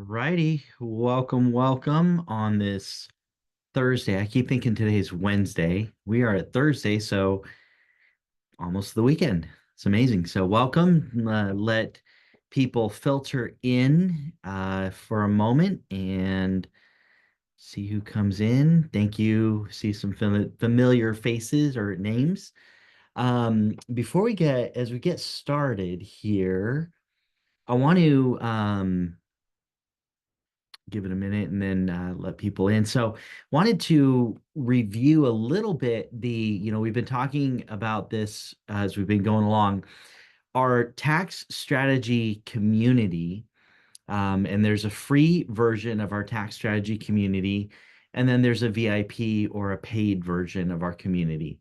Righty, welcome on this Thursday. I keep thinking today's Wednesday. We are at Thursday, so almost the weekend. It's amazing. So welcome. Let people filter in for a moment and see who comes in. Thank you. See some familiar faces or names. Before as we get started here, I want to give it a minute and then let people in. So, wanted to review a little bit we've been talking about this as we've been going along, our tax strategy community. And there's a free version of our tax strategy community, and then there's a VIP or a paid version of our community.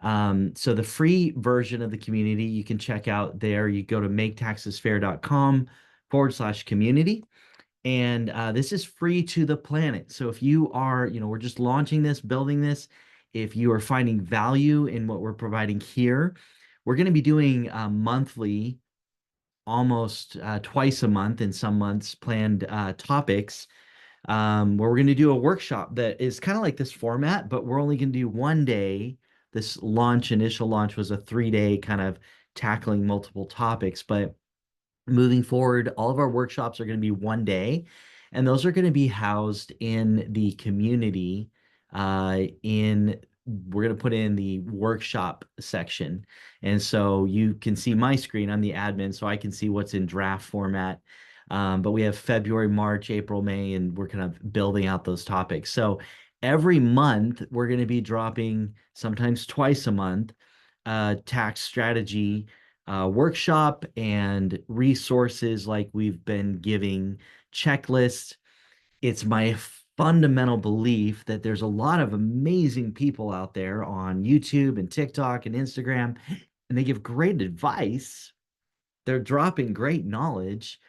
So the free version of the community you can check out there. You go to maketaxesfair.com/community. And this is free to the planet. So if you are, we're just launching this, building this. If you are finding value in what we're providing here, we're going to be doing monthly, almost twice a month in some months, planned topics where we're going to do a workshop that is kind of like this format, but we're only going to do one day. This initial launch was a 3-day kind of tackling multiple topics, but moving forward, all of our workshops are going to be one day, and those are going to be housed in the community. We're going to put in the workshop section, and so you can see my screen. I'm the admin, so I can see what's in draft format. But we have February, March, April, May, and we're kind of building out those topics. So every month we're going to be dropping, sometimes twice a month, tax strategy workshop and resources like we've been giving, checklists. It's my fundamental belief that there's a lot of amazing people out there on YouTube and TikTok and Instagram, and they give great advice. They're dropping great knowledge,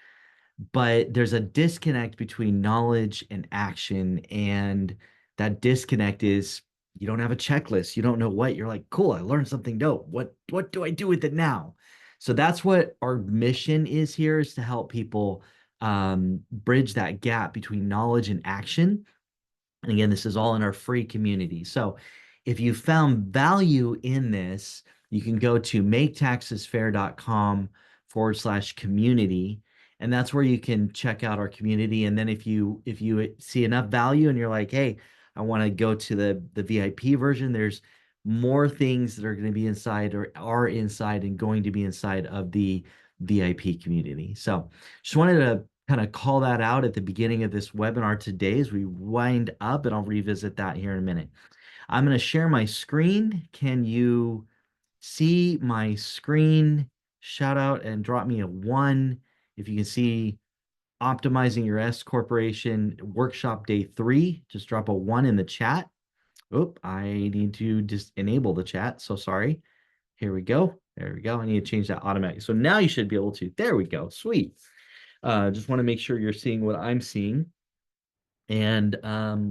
but there's a disconnect between knowledge and action. And that disconnect is you don't have a checklist. You don't know what you're like, cool, I learned something dope. What do I do with it now? So that's what our mission is here, is to help people bridge that gap between knowledge and action. And again, this is all in our free community. So if you found value in this, you can go to maketaxesfair.com/community. And that's where you can check out our community. And then if you see enough value and you're like, hey, I want to go to the VIP version, there's more things that are going to be inside or are inside and going to be inside of the VIP community. So just wanted to kind of call that out at the beginning of this webinar today as we wind up, and I'll revisit that here in a minute. I'm going to share my screen. Can you see my screen? Shout out and drop me a 1 if you can see optimizing your S Corporation workshop day 3. Just drop a 1 in the chat. Oop, I need to just enable the chat. So sorry. Here we go. There we go. I need to change that automatically. So now you should be able to. There we go. Sweet. Just want to make sure you're seeing what I'm seeing. And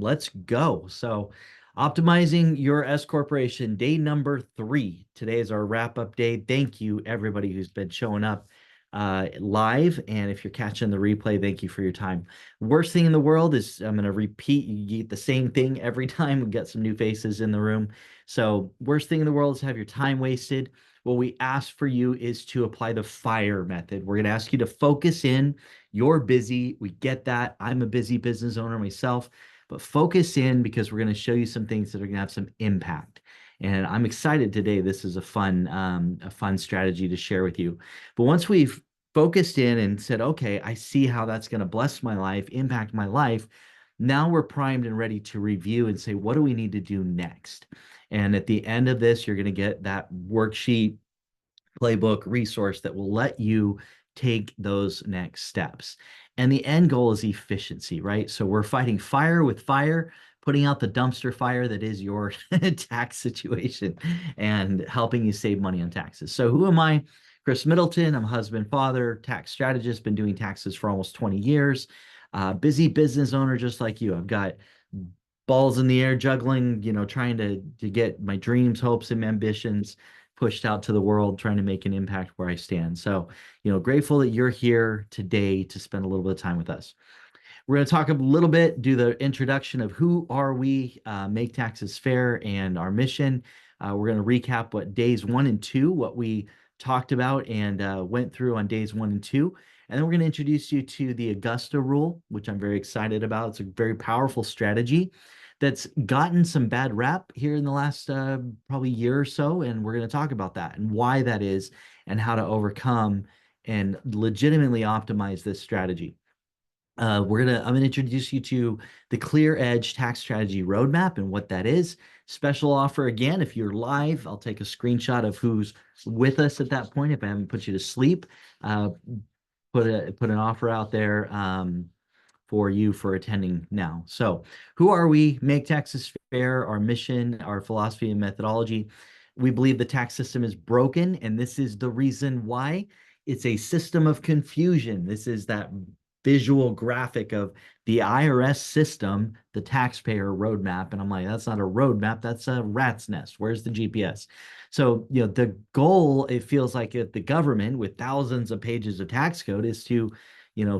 let's go. So optimizing your S Corporation, day number 3. Today is our wrap-up day. Thank you, everybody who's been showing up live. And if you're catching the replay, thank you for your time. Worst thing in the world is I'm going to repeat. You get the same thing every time. We got some new faces in the room. So worst thing in the world is have your time wasted. What we ask for you is to apply the FIRE method. We're going to ask you to focus in. You're busy. We get that. I'm a busy business owner myself, but focus in because we're going to show you some things that are going to have some impact. And I'm excited today. This is a fun strategy to share with you. But once we've focused in and said, okay, I see how that's going to bless my life, impact my life, now we're primed and ready to review and say, what do we need to do next? And at the end of this, you're going to get that worksheet, playbook, resource that will let you take those next steps. And the end goal is efficiency, right? So we're fighting fire with fire, putting out the dumpster fire that is your tax situation and helping you save money on taxes. So who am I? Chris Middleton. I'm a husband, father, tax strategist, been doing taxes for almost 20 years. Busy business owner just like you. I've got balls in the air juggling, trying to get my dreams, hopes, and ambitions pushed out to the world, trying to make an impact where I stand. So, grateful that you're here today to spend a little bit of time with us. We're going to talk a little bit, do the introduction of who are we, make taxes fair, and our mission. We're going to recap what days 1 and 2, what we talked about and went through on days 1 and 2. And then we're going to introduce you to the Augusta Rule, which I'm very excited about. It's a very powerful strategy that's gotten some bad rap here in the last probably year or so. And we're going to talk about that and why that is and how to overcome and legitimately optimize this strategy. I'm gonna introduce you to the Clear Edge Tax Strategy Roadmap and what that is. Special offer again, if you're live, I'll take a screenshot of who's with us at that point. If I haven't put you to sleep, uh, put an offer out there for you for attending now. So, who are we? Make taxes fair. Our mission, our philosophy, and methodology. We believe the tax system is broken, and this is the reason why. It's a system of confusion. This is that visual graphic of the IRS system, the taxpayer roadmap. And I'm like, that's not a roadmap, that's a rat's nest. Where's the GPS? So, the goal, it feels like at the government with thousands of pages of tax code is to,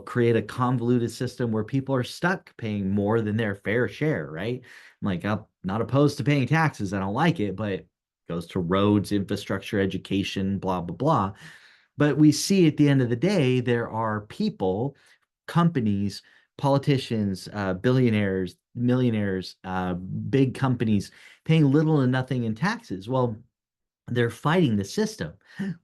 create a convoluted system where people are stuck paying more than their fair share, right? I'm like, I'm not opposed to paying taxes. I don't like it, but it goes to roads, infrastructure, education, blah, blah, blah. But we see at the end of the day, there are people, companies, politicians, billionaires, millionaires, big companies paying little to nothing in taxes. Well, they're fighting the system.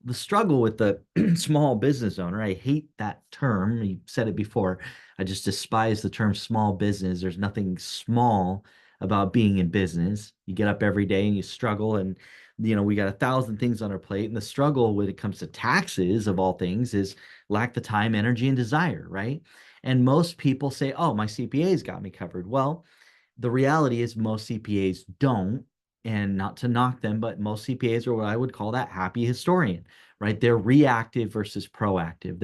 The struggle with the small business owner, I hate that term. You said it before. I just despise the term small business. There's nothing small about being in business. You get up every day and you struggle, and we got 1,000 things on our plate. And the struggle when it comes to taxes, of all things, is lack the time, energy, and desire, right? And most people say, oh, my CPA's got me covered. Well, the reality is most CPAs don't, and not to knock them, but most CPAs are what I would call that happy historian, right? They're reactive versus proactive.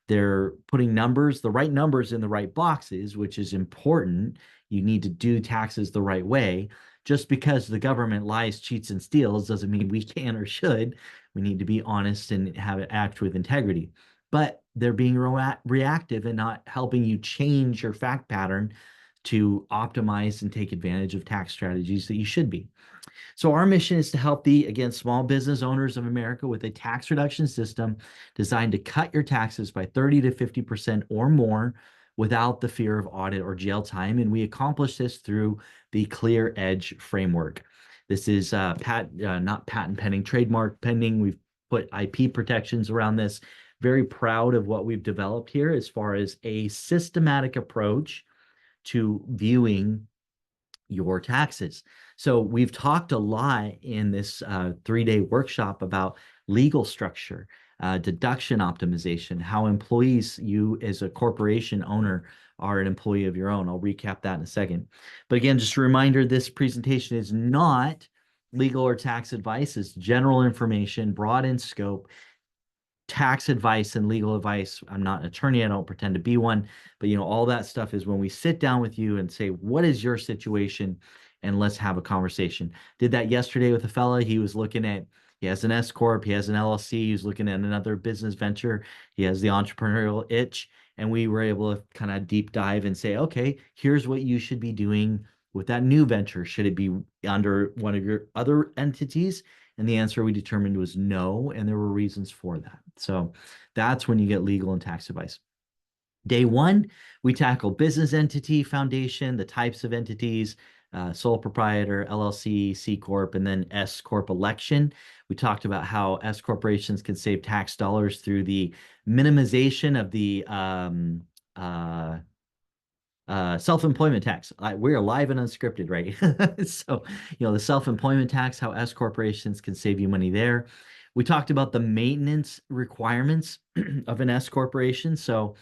They're putting numbers, the right numbers in the right boxes, which is important. You need to do taxes the right way. Just because the government lies, cheats, and steals doesn't mean we can or should. We need to be honest and have it act with integrity. But they're being reactive and not helping you change your fact pattern to optimize and take advantage of tax strategies that you should be. So our mission is to help again, small business owners of America with a tax reduction system designed to cut your taxes by 30 to 50% or more without the fear of audit or jail time. And we accomplish this through the Clear Edge framework. This is not patent pending, trademark pending. We've put IP protections around this. Very proud of what we've developed here as far as a systematic approach to viewing your taxes. So we've talked a lot in this 3-day workshop about legal structure, deduction optimization, how employees, you as a corporation owner, are an employee of your own. I'll recap that in a second. But again, just a reminder, this presentation is not legal or tax advice. It's general information, broad in scope, tax advice and legal advice. I'm not an attorney. I don't pretend to be one, but all that stuff is when we sit down with you and say, what is your situation? And let's have a conversation. Did that yesterday with a fella. He was looking at, he has an S-Corp, he has an LLC, he's looking at another business venture. He has the entrepreneurial itch. And we were able to kind of deep dive and say, okay, here's what you should be doing with that new venture. Should it be under one of your other entities? And the answer we determined was no, and there were reasons for that. So that's when you get legal and tax advice. Day 1, we tackle business entity foundation, the types of entities, sole proprietor, LLC, C Corp, and then S Corp election. We talked about how S corporations can save tax dollars through the minimization of the self-employment tax. We're live and unscripted, right? So, the self-employment tax, how S corporations can save you money there. We talked about the maintenance requirements of an S corporation. So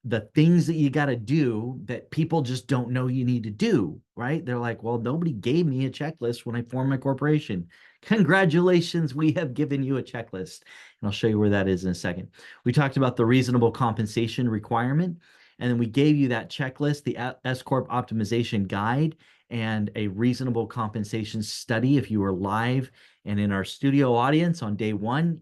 the things that you got to do that people just don't know you need to do, right? They're like, well, nobody gave me a checklist when I formed my corporation. Congratulations, we have given you a checklist. And I'll show you where that is in a second. We talked about the reasonable compensation requirement, and then we gave you that checklist, the S Corp optimization guide, and a reasonable compensation study. If you were live and in our studio audience on day 1,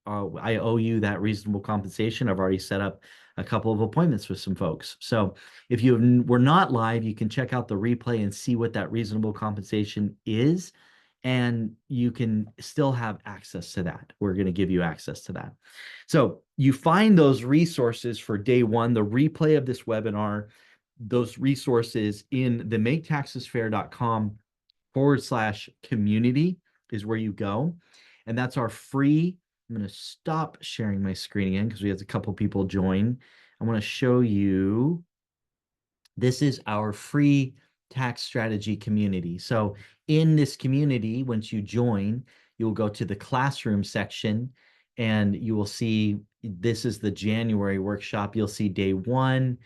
I owe you that reasonable compensation. I've already set up a couple of appointments with some folks. So if you were not live, you can check out the replay and see what that reasonable compensation is. And you can still have access to that. We're going to give you access to that. So you find those resources for day one, the replay of this webinar, those resources in the maketaxesfair.com/community is where you go. And that's our free. I'm going to stop sharing my screen again because we have a couple people join. I want to show you. This is our free tax strategy community. So in this community, once you join, you will go to the classroom section and you will see this is the January workshop. You'll see day one,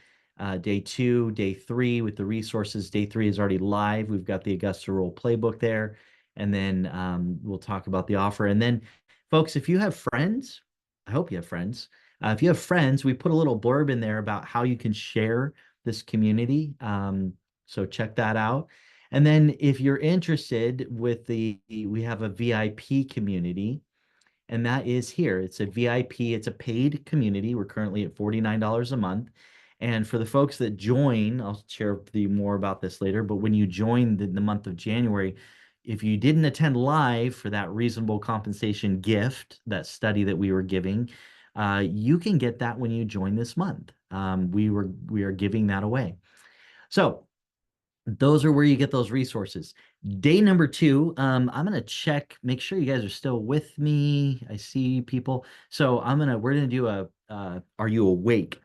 day two, day three with the resources. Day three is already live. We've got the Augusta Rule playbook there. And then we'll talk about the offer. And then, folks, if you have friends, I hope you have friends. If you have friends, we put a little blurb in there about how you can share this community. So check that out. And then if you're interested with we have a VIP community, and that is here. It's a VIP, it's a paid community. We're currently at $49 a month. And for the folks that join, I'll share with you more about this later, but when you join the month of January, if you didn't attend live for that reasonable compensation gift, that study that we were giving, you can get that when you join this month. We are giving that away. So those are where you get those resources. Day number two, I'm gonna check, make sure you guys are still with me. I see people. So we're gonna do a are you awake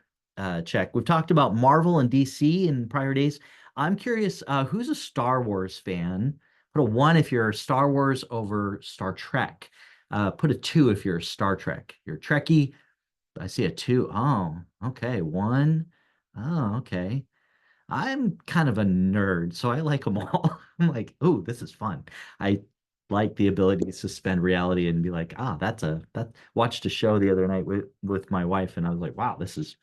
check. We've talked about Marvel and DC in prior days. I'm curious, who's a Star Wars fan? Put a 1 if you're Star Wars over Star Trek. Put a 2 if you're a Star Trek. You're a Trekkie. I see a 2. Oh, okay. 1. Oh, okay. I'm kind of a nerd, so I like them all. I'm like, oh, this is fun. I like the ability to suspend reality and be like, that watched a show the other night with my wife, and I was like, wow, this is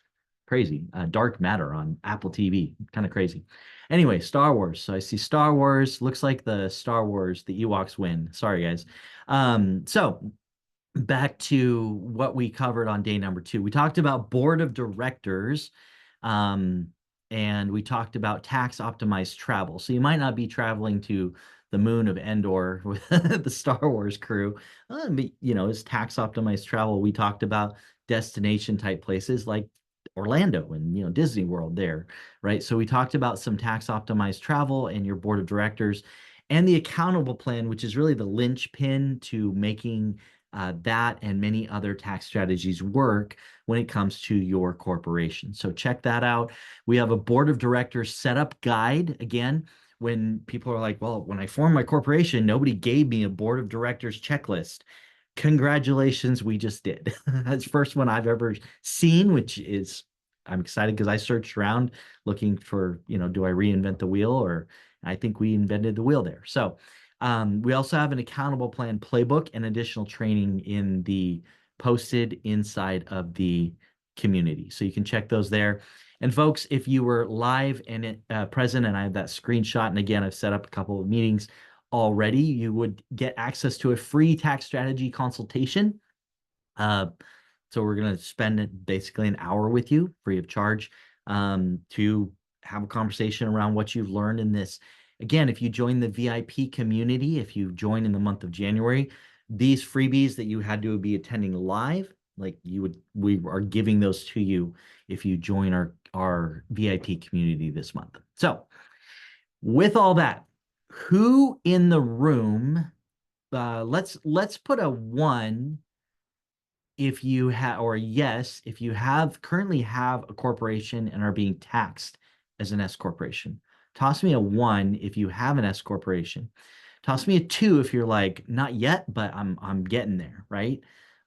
crazy. Dark Matter on Apple TV, kind of crazy. Anyway, Star Wars. So I see Star Wars. Looks like the Ewoks win. Sorry, guys. So back to what we covered on day number 2. We talked about board of directors, um, and we talked about tax optimized travel. So you might not be traveling to the moon of Endor with the Star Wars crew, but it's tax optimized travel. We talked about destination type places like Orlando and Disney World there, right? So we talked about some tax optimized travel and your board of directors and the accountable plan, which is really the linchpin to making that and many other tax strategies work when it comes to your corporation. So check that out. We have a board of directors setup guide. Again, when people are like, well, when I formed my corporation, nobody gave me a board of directors checklist. Congratulations, we just did. That's the first one I've ever seen, which is, I'm excited because I searched around looking for, do I reinvent the wheel? Or I think we invented the wheel there. So we also have an accountable plan playbook and additional training in the posted inside of the community. So you can check those there. And folks, if you were live and present, and I have that screenshot, and again, I've set up a couple of meetings already, you would get access to a free tax strategy consultation. So we're going to spend basically an hour with you free of charge to have a conversation around what you've learned in this. Again, if you join the VIP community, if you join in the month of January, these freebies that you had to be attending live, we are giving those to you if you join our VIP community this month. So with all that, who in the room, let's put a 1 if you have, or a yes if you currently have a corporation and are being taxed as an S corporation. Toss me a 1 if you have an S corporation. Toss me a 2 if you're like, not yet, but I'm getting there, right?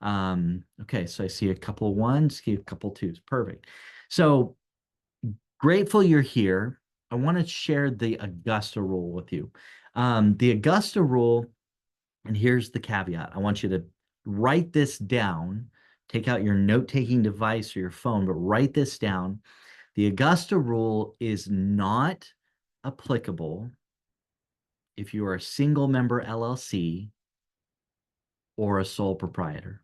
Okay, so I see a couple of 1s, see a couple of 2s. Perfect. So grateful you're here. I want to share the Augusta Rule with you. The Augusta Rule, and here's the caveat. I want you to write this down. Take out your note-taking device or your phone, but write this down. The Augusta Rule is not applicable if you are a single member LLC or a sole proprietor.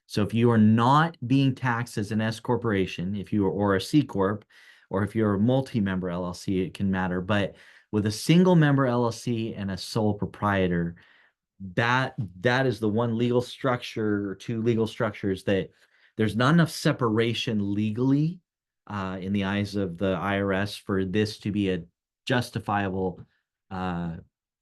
So if you are not being taxed as an S corporation, if you are or a C corp, or if you're a multi-member LLC, it can matter. But with a single member LLC and a sole proprietor, that is the one legal structure or two legal structures that there's not enough separation legally in the eyes of the IRS for this to be a justifiable uh,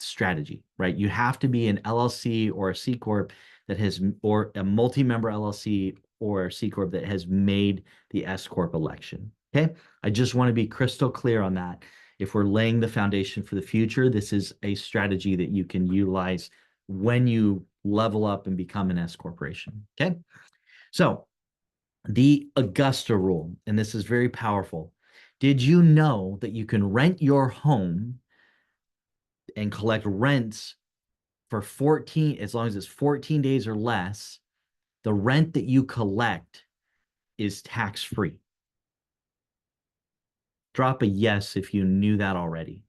strategy, right? You have to be an LLC or a C corp that has, or a multi-member LLC or a C corp that has made the S corp election. Okay, I just want to be crystal clear on that. If we're laying the foundation for the future, this is a strategy that you can utilize when you level up and become an S corporation. Okay. So the Augusta rule, and this is very powerful. Did you know that you can rent your home and collect rents for 14, as long as it's 14 days or less, the rent that you collect is tax free? Drop a yes if you knew that already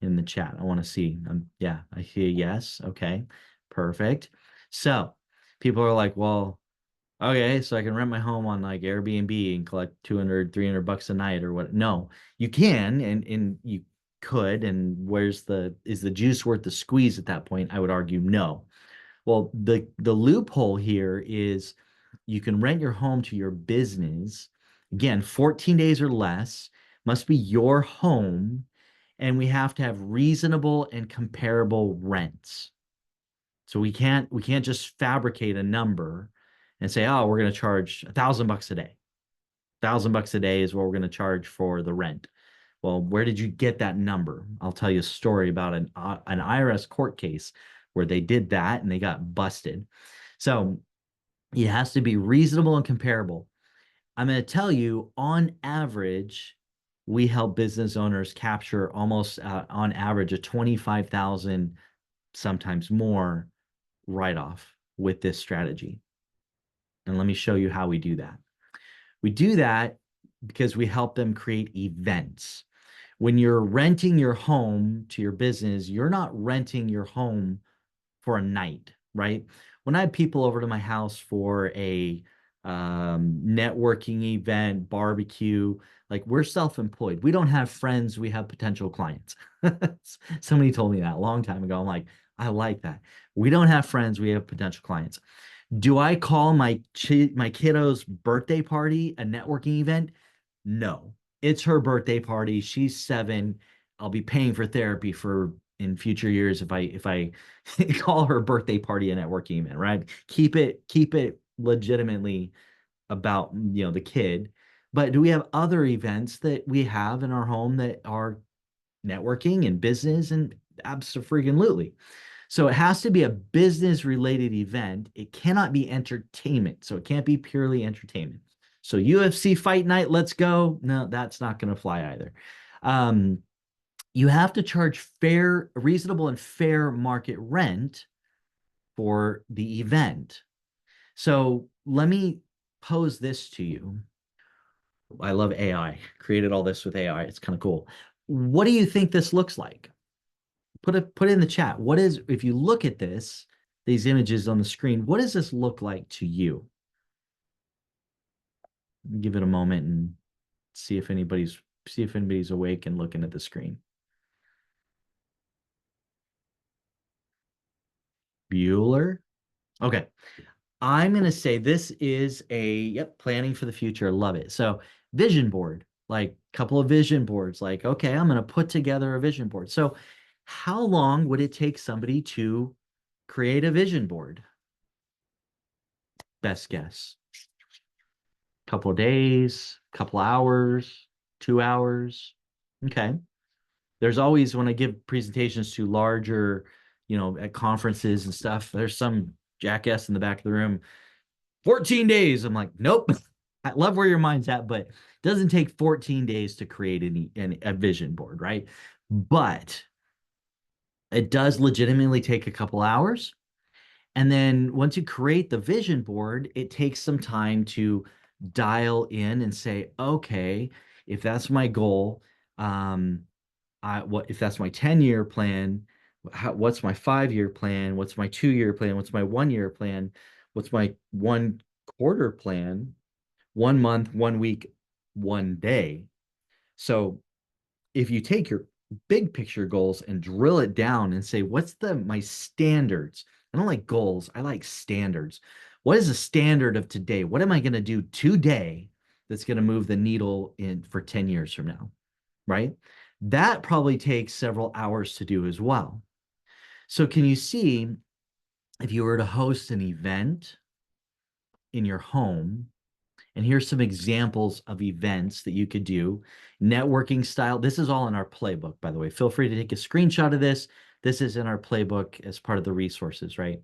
in the chat. I want to see. Yeah, I hear yes. Okay, perfect. So people are like, well, okay, so I can rent my home on like Airbnb and collect 200, $300 a night or what? No, you can, and you could. And is the juice worth the squeeze at that point? I would argue no. Well, the loophole here is you can rent your home to your business. Again, 14 days or less, must be your home, and we have to have reasonable and comparable rents. So we can't just fabricate a number and say, oh, we're going to charge $1,000 a day. $1,000 a day is what we're going to charge for the rent. Well, where did you get that number? I'll tell you a story about an IRS court case where they did that and they got busted. So it has to be reasonable and comparable. I'm going to tell you, on average, we help business owners capture almost on average a 25,000, sometimes more, write-off with this strategy. And let me show you how we do that. We do that because we help them create events. When you're renting your home to your business, you're not renting your home for a night, right? When I have people over to my house for a networking event, barbecue, like, we're self-employed. We don't have friends, we have potential clients. Somebody told me that a long time ago. I'm like, I like that. We don't have friends, we have potential clients. Do I call my kiddo's birthday party a networking event? No. It's her birthday party. She's 7. I'll be paying for therapy for in future years if I call her birthday party a networking event, right? Keep it legitimately about, the kid. But do we have other events that we have in our home that are networking and business? And absolutely. So it has to be a business related event. It cannot be entertainment. So it can't be purely entertainment. So UFC fight night, let's go. No, that's not going to fly either. Um, you have to charge fair, reasonable, and fair market rent for the event. So let me pose this to you. I love AI. Created all this with AI. It's kind of cool. What do you think this looks like? Put it in the chat. What is, if you look at this, these images on the screen, what does this look like to you? Give it a moment and see if anybody's awake and looking at the screen. Bueller. Okay. I'm going to say this is planning for the future. Love it. So, vision board, like a couple of vision boards, like, okay, I'm going to put together a vision board. So, how long would it take somebody to create a vision board? Best guess. Couple of days, couple hours, 2 hours. Okay. There's always, when I give presentations to larger, at conferences and stuff, there's some jackass in the back of the room. 14 days. I'm like, nope. I love where your mind's at, but it doesn't take 14 days to create a vision board, right? But it does legitimately take a couple hours. And then once you create the vision board, it takes some time to dial in and say, okay, if that's my goal, what if that's my 10-year plan? What's my 5-year plan? What's my 2-year plan? What's my 1-year plan? What's my 1 quarter plan? 1 month, 1 week, 1 day. So if you take your big picture goals and drill it down and say, what's the my standards? I don't like goals, I like standards. What is the standard of today? What am I going to do today that's going to move the needle in for 10 years from now? Right? That probably takes several hours to do as well. So can you see if you were to host an event in your home, and here's some examples of events that you could do. Networking style. This is all in our playbook, by the way. Feel free to take a screenshot of this. This is in our playbook as part of the resources, right?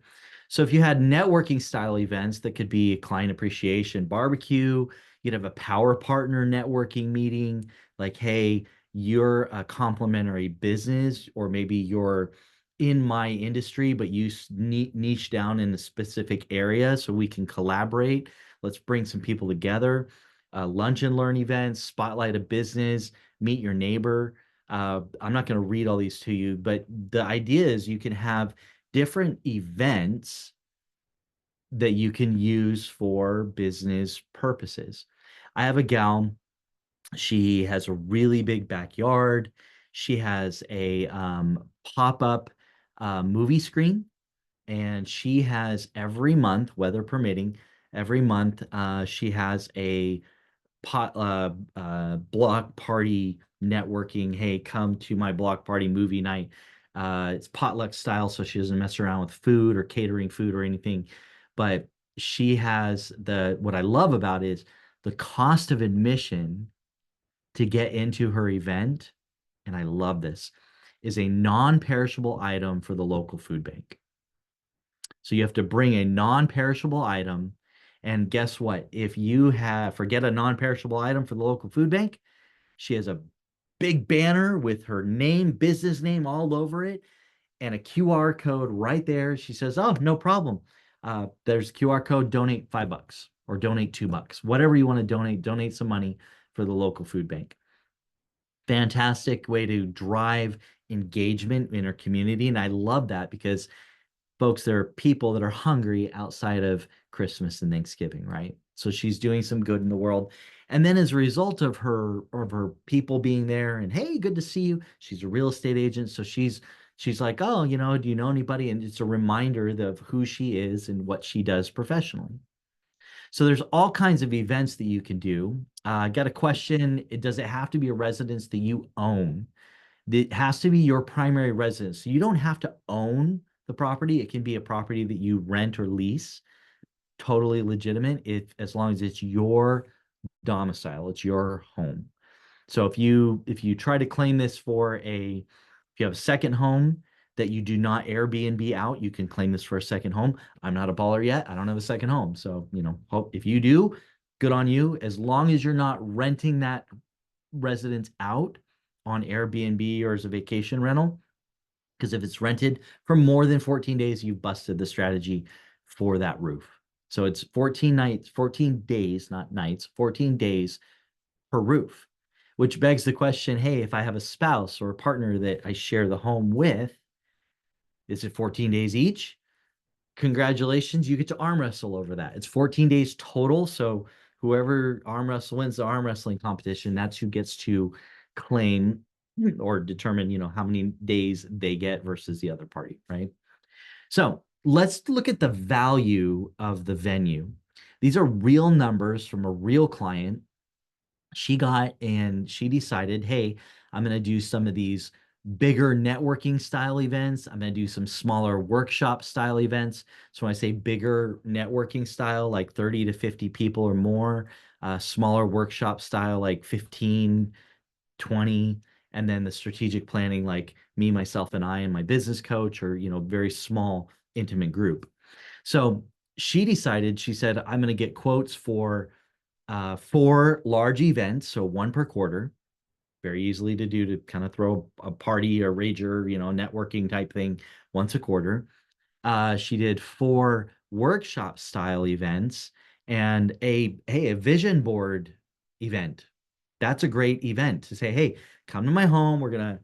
So if you had networking style events that could be a client appreciation barbecue, you'd have a power partner networking meeting, like, hey, you're a complementary business, or maybe you're in my industry, but you niche down in a specific area so we can collaborate. Let's bring some people together. Lunch and learn events, spotlight a business, meet your neighbor. I'm not going to read all these to you, but the idea is you can have different events that you can use for business purposes. I have a gal, she has a really big backyard. She has a pop-up movie screen, and she has every month, weather permitting, every month she has a block party networking. Hey, come to my block party movie night. It's potluck style, so she doesn't mess around with food or catering food or anything. But she has what I love about is the cost of admission to get into her event, and I love this, is a non-perishable item for the local food bank. So you have to bring a non-perishable item. And guess what? If you have forget a non-perishable item for the local food bank, she has a big banner with her name, business name all over it, and a QR code right there. She says, "Oh, no problem. There's a QR code. Donate $5 or donate $2, whatever you want to donate. Donate some money for the local food bank." Fantastic way to drive engagement in our community, and I love that because folks, there are people that are hungry outside of Christmas and Thanksgiving, right? So she's doing some good in the world. And then as a result of her people being there and hey, good to see you. She's a real estate agent. So she's like, oh, do you know anybody? And it's a reminder of who she is and what she does professionally. So there's all kinds of events that you can do. I got a question. Does it have to be a residence that you own? It has to be your primary residence. So you don't have to own the property. It can be a property that you rent or lease. Totally legitimate as long as it's your domicile, it's your home. So if you try to claim this if you have a second home that you do not Airbnb out, you can claim this for a second home. I'm not a baller yet. I don't have a second home. So, hope if you do, good on you. As long as you're not renting that residence out on Airbnb or as a vacation rental, because if it's rented for more than 14 days, you've busted the strategy for that roof. So it's 14 nights, 14 days, not nights, 14 days per roof, which begs the question, hey, if I have a spouse or a partner that I share the home with, is it 14 days each? Congratulations, you get to arm wrestle over that. It's 14 days total. So whoever arm wrestle wins the arm wrestling competition, that's who gets to claim or determine, how many days they get versus the other party, right? So let's look at the value of the venue. These are real numbers from a real client. She decided, hey, I'm going to do some of these bigger networking style events. I'm going to do some smaller workshop style events. So when I say bigger networking style, like 30 to 50 people or more, smaller workshop style, like 15, 20, and then the strategic planning, like me, myself, and I, and my business coach, or, very small, intimate group. So she said, I'm going to get quotes for 4 large events, so one per quarter, very easily to do to kind of throw a party or rager, networking type thing once a quarter. She did 4 workshop style events and a vision board event. That's a great event to say, hey, come to my home. We're gonna,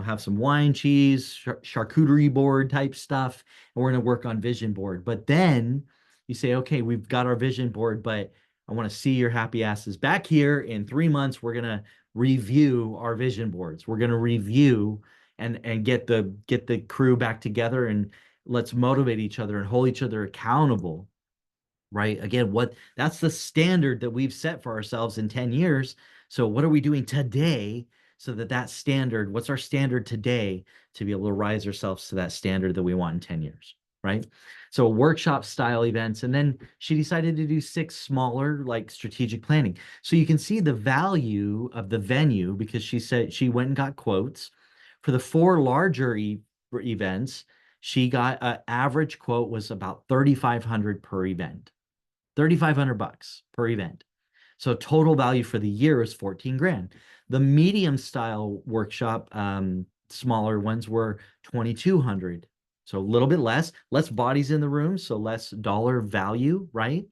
have some wine, cheese, charcuterie board type stuff, and we're gonna work on vision board. But then You say, okay, we've got our vision board, but I want to see your happy asses back here in 3 months. We're gonna review our vision boards. We're gonna review and get the crew back together, and let's motivate each other and hold each other accountable, right? Again, what that's the standard that we've set for ourselves in 10 years. So what are we doing today so that that standard, what's our standard today to be able to rise ourselves to that standard that we want in 10 years, right? So workshop style events. And then she decided to do 6 smaller, like strategic planning. So you can see the value of the venue, because she said she went and got quotes for the 4 larger events. She got an average quote was about 3,500 per event. 3,500 bucks per event. So total value for the year is 14 grand. The medium style workshop, smaller ones were 2,200. So a little bit less bodies in the room, so less dollar value, right?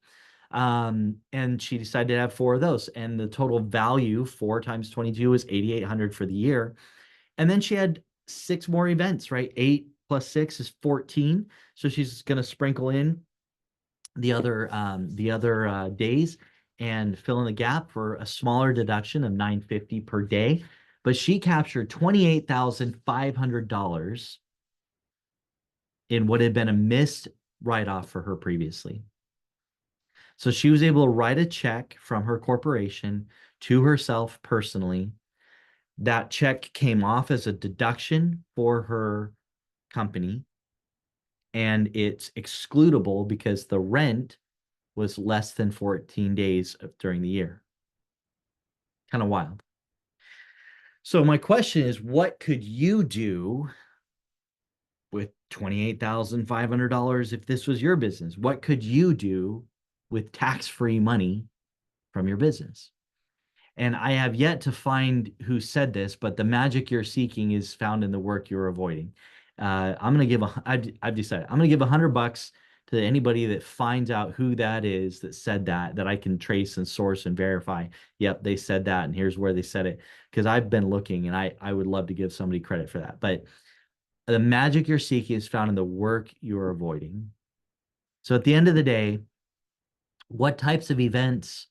And she decided to have 4 of those. And the total value, 4 times 22, is 8,800 for the year. And then she had 6 more events, right? 8 plus 6 is 14. So she's going to sprinkle in the other days and fill in the gap for a smaller deduction of $950 per day. But she captured $28,500 in what had been a missed write-off for her previously. So she was able to write a check from her corporation to herself personally. That check came off as a deduction for her company, and it's excludable because the rent was less than 14 days during the year. Kind of wild. So my question is, what could you do with $28,500 if this was your business? What could you do with tax-free money from your business? And I have yet to find who said this, but the magic you're seeking is found in the work you're avoiding. I've decided I'm gonna give $100 to anybody that finds out who that is that said that I can trace and source and verify. Yep, they said that, and here's where they said it. Because I've been looking, and I would love to give somebody credit for that. But the magic you're seeking is found in the work you're avoiding. So at the end of the day, what types of events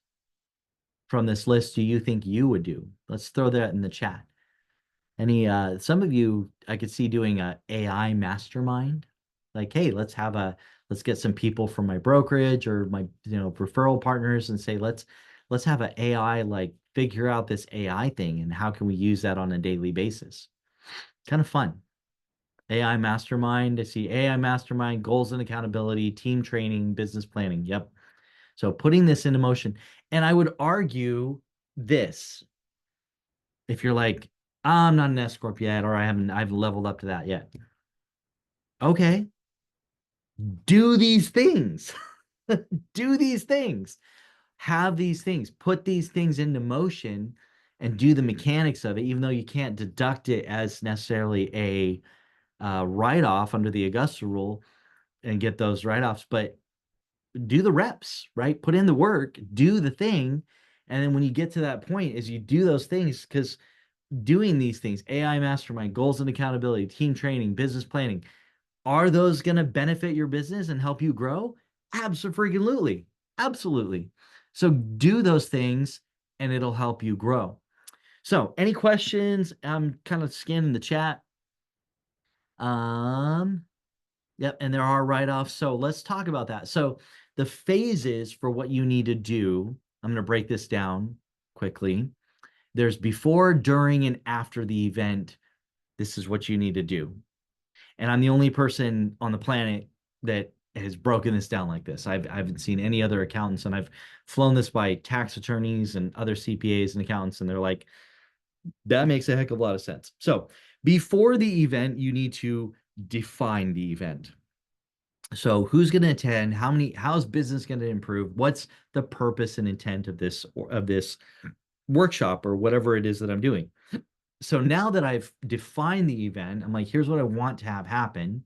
from this list do you think you would do? Let's throw that in the chat. Some of you I could see doing a AI mastermind. Like, hey, let's get some people from my brokerage or my, referral partners and say, let's have an AI, like figure out this AI thing and how can we use that on a daily basis. Kind of fun. AI mastermind. I see AI mastermind, goals and accountability, team training, business planning. Yep. So putting this into motion. And I would argue this, if you're like, I'm not an S-Corp yet, or I've leveled up to that yet. Okay, do these things. Do these things. Have these things. Put these things into motion and do the mechanics of it, even though you can't deduct it as necessarily a write-off under the Augusta rule and get those write-offs, but do the reps, right? Put in the work, do the thing. And then when you get to that point, is you do those things, because doing these things, AI mastermind, goals and accountability, team training, business planning, are those going to benefit your business and help you grow? Absolutely. Absolutely. So do those things and it'll help you grow. So any questions? I'm kind of scanning the chat. Yep, and there are write-offs. So let's talk about that. So the phases for what you need to do, I'm going to break this down quickly. There's before, during, and after the event. This is what you need to do. And I'm the only person on the planet that has broken this down like this. I haven't seen any other accountants, and I've flown this by tax attorneys and other CPAs and accountants, and they're like, that makes a heck of a lot of sense. So before the event, you need to define the event. So who's going to attend? How's business going to improve? What's the purpose and intent of this workshop or whatever it is that I'm doing? So now that I've defined the event, I'm like, here's what I want to have happen.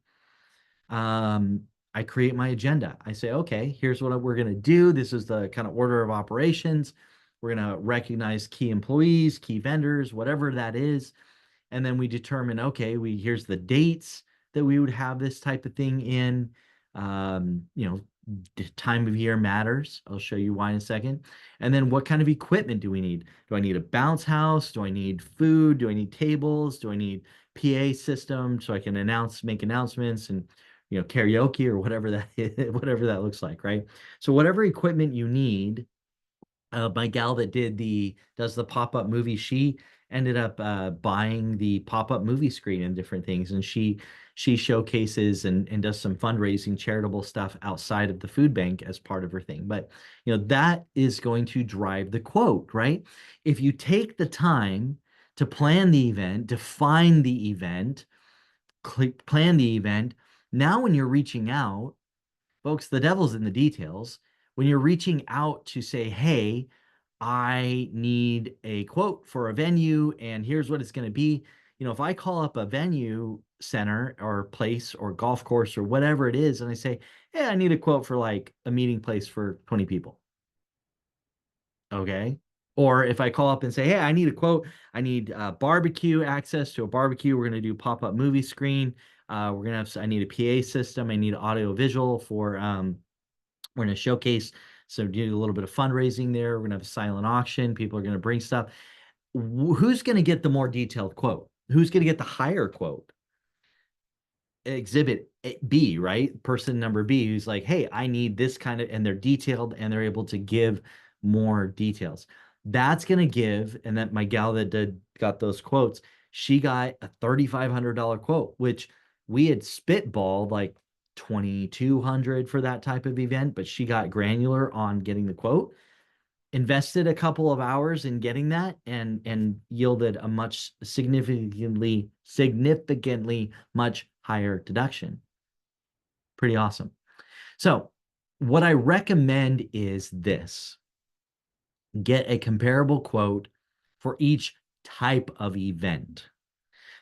I create my agenda. I say, okay, here's what we're going to do. This is the kind of order of operations. We're going to recognize key employees, key vendors, whatever that is. And then we determine, okay, here's the dates that we would have this type of thing in, Time of year matters. I'll show you why in a second. And then what kind of equipment do we need? Do I need a bounce house? Do I need food? Do I need tables? Do I need PA system so I can make announcements and karaoke or whatever that is, whatever that looks like, right? So whatever equipment you need, my gal that does the pop-up movie, she ended up buying the pop-up movie screen and different things, and she showcases and does some fundraising charitable stuff outside of the food bank as part of her thing. But that is going to drive the quote, right? If you take the time to plan the event, define the event, plan the event, now when you're reaching out, folks, the devil's in the details. When you're reaching out to say, hey, I need a quote for a venue, and here's what it's going to be. If I call up a venue center or place or golf course or whatever it is, and I say, hey, I need a quote for like a meeting place for 20 people. Okay. Or if I call up and say, hey, I need a quote, I need barbecue access to a barbecue. We're going to do pop-up movie screen. I need a PA system. I need audio visual for, we're going to showcase. So do a little bit of fundraising there. We're going to have a silent auction. People are going to bring stuff. Who's going to get the more detailed quote? Who's going to get the higher quote? Exhibit B, right? Person number B who's like, hey, I need this kind of, and they're detailed and they're able to give more details. That's going to give, and that my gal that got those quotes, she got a $3,500 quote, which we had spitballed like 2,200 for that type of event, but she got granular on getting the quote, invested a couple of hours in getting that, and yielded a much significantly much higher deduction. Pretty awesome. So what I recommend is this: get a comparable quote for each type of event.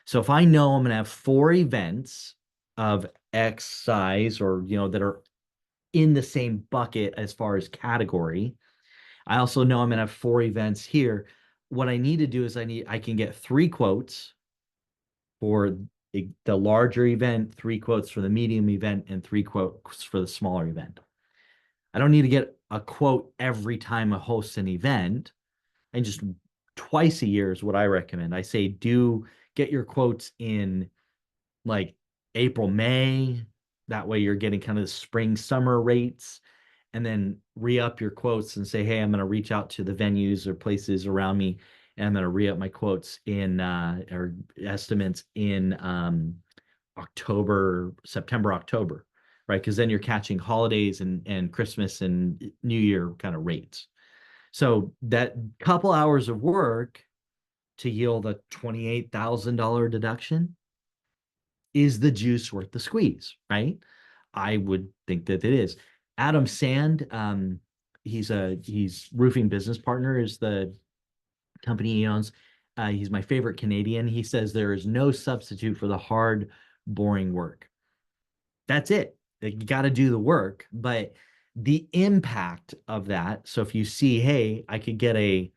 So if I know I'm going to have 4 events of X size, or that are in the same bucket as far as category, I also know I'm going to have 4 events here. What I need to do is I can get 3 quotes for the larger event, 3 quotes for the medium event, and 3 quotes for the smaller event. I don't need to get a quote every time I host an event. And just twice a year is what I recommend. I say do get your quotes in like April, May. That way you're getting kind of the spring, summer rates, and then re-up your quotes and say, hey, I'm going to reach out to the venues or places around me, and I'm going to re-up my quotes in or estimates in October, September, October, right? Because then you're catching holidays and Christmas and New Year kind of rates. So that couple hours of work to yield a $28,000 deduction, is the juice worth the squeeze, right? I would think that it is. Adam Sand, he's roofing business partner is the company he owns. He's my favorite Canadian. He says there is no substitute for the hard, boring work. That's it. You got to do the work, but the impact of that. So if you see, hey, I could get a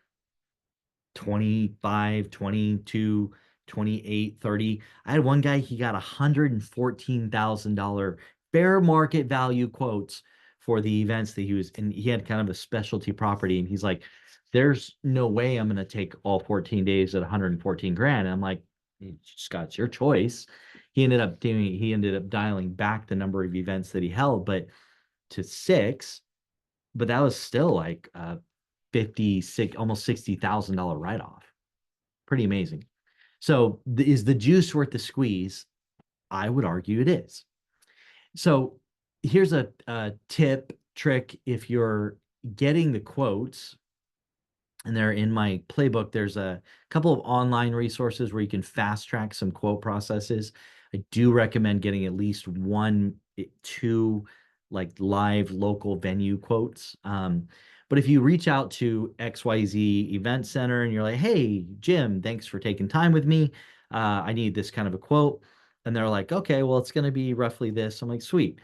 25, 22, 28, 30. I had one guy, he got $114,000 fair market value quotes for the events that he was, and he had kind of a specialty property. And he's like, there's no way I'm going to take all 14 days at 114 grand. And I'm like, Scott, it's your choice. He ended up dialing back the number of events that he held, but to 6, but that was still like 56, almost $60,000 write-off. Pretty amazing. So is the juice worth the squeeze? I would argue it is. So here's a tip, trick. If you're getting the quotes, and they're in my playbook, there's a couple of online resources where you can fast track some quote processes. I do recommend getting at least 2 like live local venue quotes. But if you reach out to XYZ Event Center and you're like, hey, Jim, thanks for taking time with me. I need this kind of a quote. And they're like, okay, well, it's going to be roughly this. I'm like, sweet.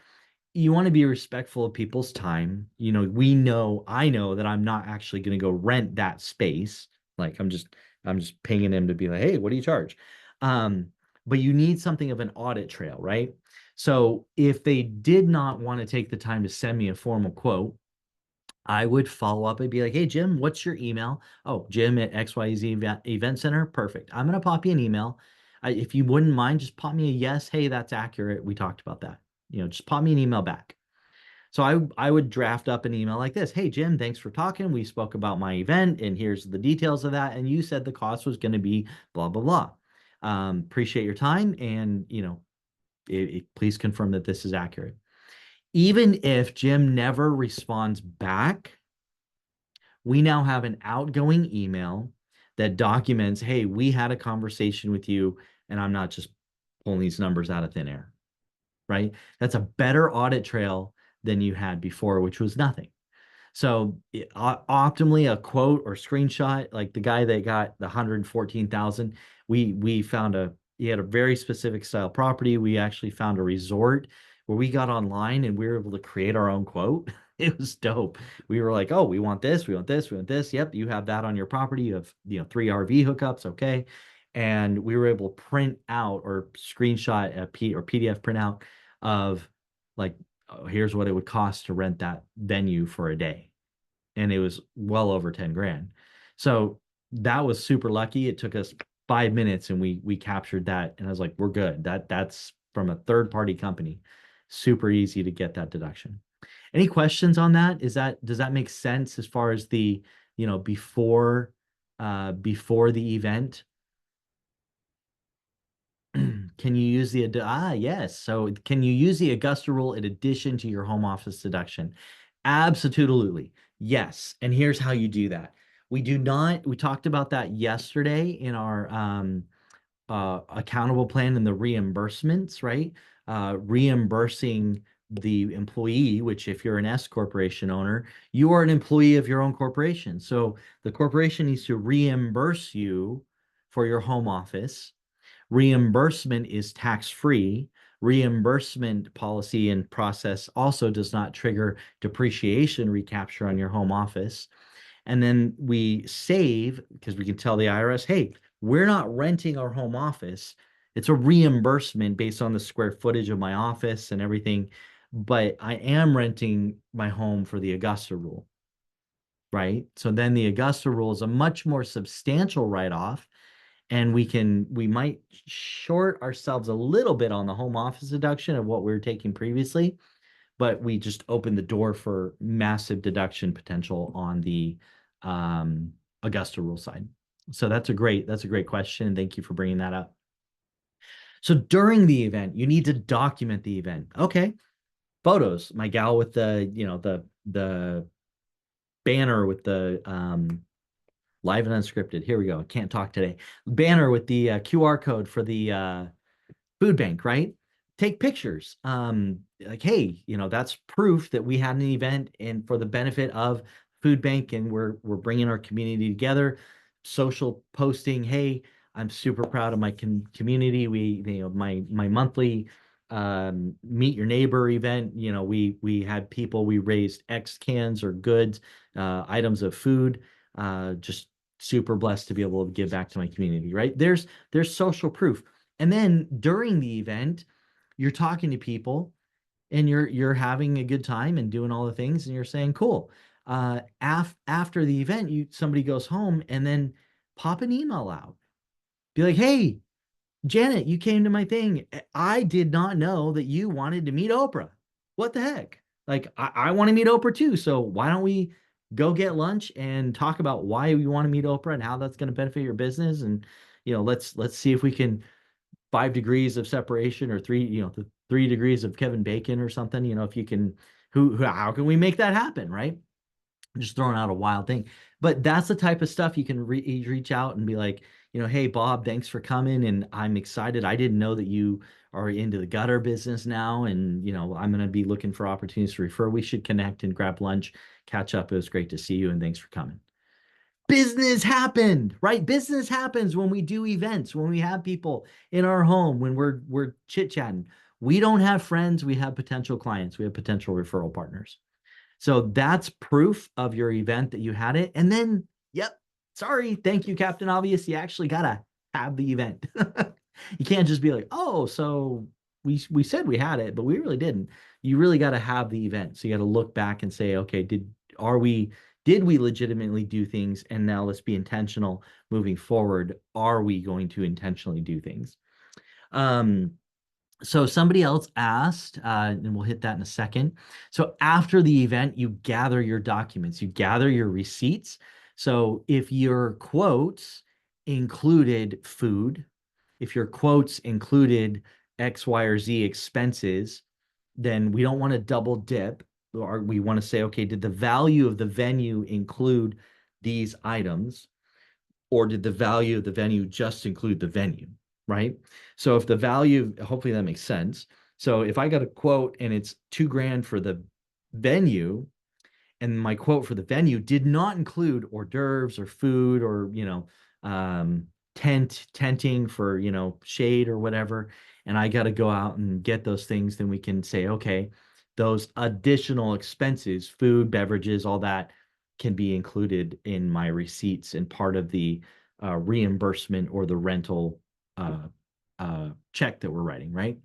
You want to be respectful of people's time. I know that I'm not actually going to go rent that space. Like I'm just pinging him to be like, hey, what do you charge? But you need something of an audit trail, right? So if they did not want to take the time to send me a formal quote, I would follow up and be like, hey, Jim, what's your email? Oh, Jim at XYZ Event Center. Perfect. I'm going to pop you an email. If you wouldn't mind, just pop me a yes. Hey, that's accurate. We talked about that. Just pop me an email back. So I would draft up an email like this. Hey, Jim, thanks for talking. We spoke about my event and here's the details of that. And you said the cost was going to be blah, blah, blah. Appreciate your time. And, please confirm that this is accurate. Even if Jim never responds back, we now have an outgoing email that documents, hey, we had a conversation with you, and I'm not just pulling these numbers out of thin air, right? That's a better audit trail than you had before, which was nothing. So optimally, a quote or screenshot, like the guy that got the 114,000, we found he had a very specific style property. We actually found a resort where we got online and we were able to create our own quote. It was dope. We were like, oh, we want this, we want this, we want this. Yep, you have that on your property. You have 3 RV hookups, okay. And we were able to print out or screenshot or PDF printout of like, oh, here's what it would cost to rent that venue for a day, and it was well over 10 grand. So that was super lucky. It took us 5 minutes and we captured that. And I was like, we're good. That's from a third party company. Super easy to get that deduction. Any questions on that? Does that make sense as far as the, before the event? Can you use yes. So can you use the Augusta rule in addition to your home office deduction? Absolutely. Yes. And here's how you do that. We talked about that yesterday in our accountable plan and the reimbursements, right? Reimbursing the employee, which if you're an S corporation owner, you are an employee of your own corporation. So the corporation needs to reimburse you for your home office. Reimbursement is tax-free. Reimbursement policy and process also does not trigger depreciation recapture on your home office. And then we save because we can tell the IRS, hey, we're not renting our home office. It's a reimbursement based on the square footage of my office and everything, but I am renting my home for the Augusta rule, right? So then the Augusta rule is a much more substantial write-off, and we might short ourselves a little bit on the home office deduction of what we were taking previously, but we just opened the door for massive deduction potential on the Augusta rule side. So that's a great question. Thank you for bringing that up. So during the event, you need to document the event. Okay, photos. My gal with the banner with the live and unscripted. Here we go. I can't talk today. Banner with the QR code for the food bank, right? Take pictures. Like, hey, that's proof that we had an event and for the benefit of food bank, and we're bringing our community together. Social posting. Hey, I'm super proud of my community. My monthly meet your neighbor event. We had people. We raised X cans or goods, items of food. Just super blessed to be able to give back to my community. Right? There's social proof. And then during the event, you're talking to people and you're having a good time and doing all the things and you're saying, cool. After the event, somebody goes home and then pop an email out. Be like, hey, Janet, you came to my thing. I did not know that you wanted to meet Oprah. What the heck? Like, I want to meet Oprah too. So why don't we go get lunch and talk about why we want to meet Oprah and how that's going to benefit your business? And let's see if we can 5 degrees of separation or the 3 degrees of Kevin Bacon or something. If you can, how can we make that happen, right? I'm just throwing out a wild thing, but that's the type of stuff you can reach out and be like, hey, Bob, thanks for coming, and I'm excited. I didn't know that you are into the gutter business now, and I'm going to be looking for opportunities to refer. We should connect and grab lunch, catch up. It was great to see you, and thanks for coming. Business happened, right? Business happens when we do events, when we have people in our home, when we're chit-chatting. We don't have friends, we have potential clients, we have potential referral partners. So that's proof of your event that you had it. And then, yep, sorry, thank you, Captain Obvious. You actually gotta have the event. You can't just be like, oh, so we said we had it, but we really didn't. You really got to have the event. So you got to look back and say, okay, are we did we legitimately do things? And now let's be intentional moving forward. Are we going to intentionally do things? Um, so somebody else asked, and we'll hit that in a second. So after the event, you gather your documents, you gather your receipts. So if your quotes included food, if your quotes included X, Y, or Z expenses, then we don't want to double dip. Or we want to say, okay, did the value of the venue include these items? Or did the value of the venue just include the venue, right? So if the value, hopefully that makes sense. So if I got a quote and it's 2 grand for the venue, and my quote for the venue did not include hors d'oeuvres or food or tenting for shade or whatever, and I got to go out and get those things, then we can say, okay, those additional expenses, food, beverages, all that can be included in my receipts and part of the reimbursement or the rental check that we're writing, right?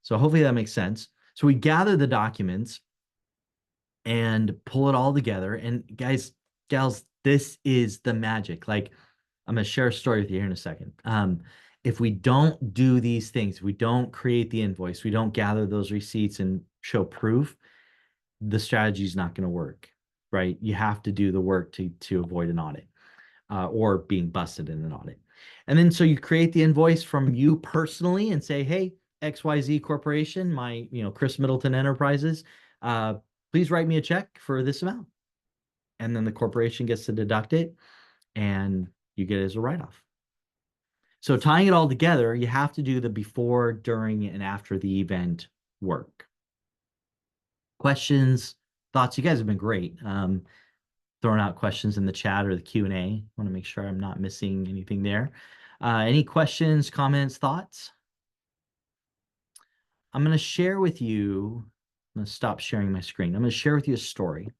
So hopefully that makes sense. So we gather the documents and pull it all together. And guys, gals, this is the magic. Like, I'm going to share a story with you here in a second. If we don't do these things, we don't create the invoice, we don't gather those receipts and show proof, the strategy is not going to work, right? You have to do the work to avoid an audit or being busted in an audit. And then so you create the invoice from you personally and say, hey, XYZ Corporation, my, Chris Middleton Enterprises, uh, please write me a check for this amount. And then the corporation gets to deduct it and you get it as a write-off. So tying it all together, you have to do the before, during, and after the event work. Questions, thoughts? You guys have been great. Throwing out questions in the chat or the Q&A. I want to make sure I'm not missing anything there. Any questions, comments, thoughts? I'm going to share with you, I'm going to stop sharing my screen. I'm going to share with you a story.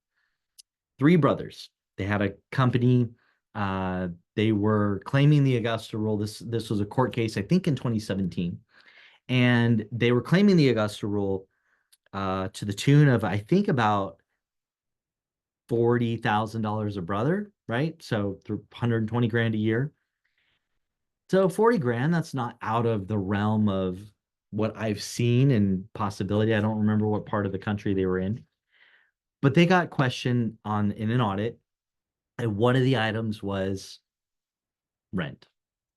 3 brothers. They had a company. They were claiming the Augusta Rule. This was a court case, I think, in 2017. And they were claiming the Augusta Rule to the tune of, I think, about $40,000 a brother, right? So 120 grand a year. So 40 grand, that's not out of the realm of what I've seen and possibility. I don't remember what part of the country they were in, but they got questioned in an audit, and one of the items was rent.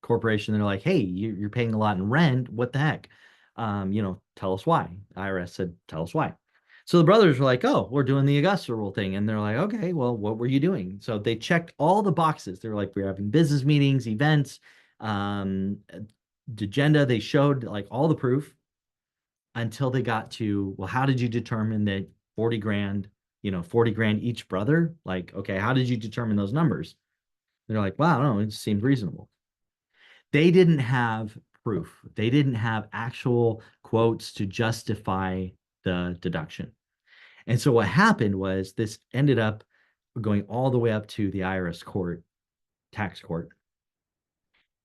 Corporation, they're like, hey, you're paying a lot in rent. What the heck? Tell us why. IRS said, tell us why. So the brothers were like, oh, we're doing the Augusta Rule thing. And they're like, okay, well, what were you doing? So they checked all the boxes. They were like, we're having business meetings, events, the agenda. They showed like all the proof until they got to, well, how did you determine that 40 grand, 40 grand each brother? Like, okay, how did you determine those numbers? They're like, wow, no, it seemed reasonable. They didn't have proof. They didn't have actual quotes to justify the deduction. And so what happened was this ended up going all the way up to the IRS court, tax court.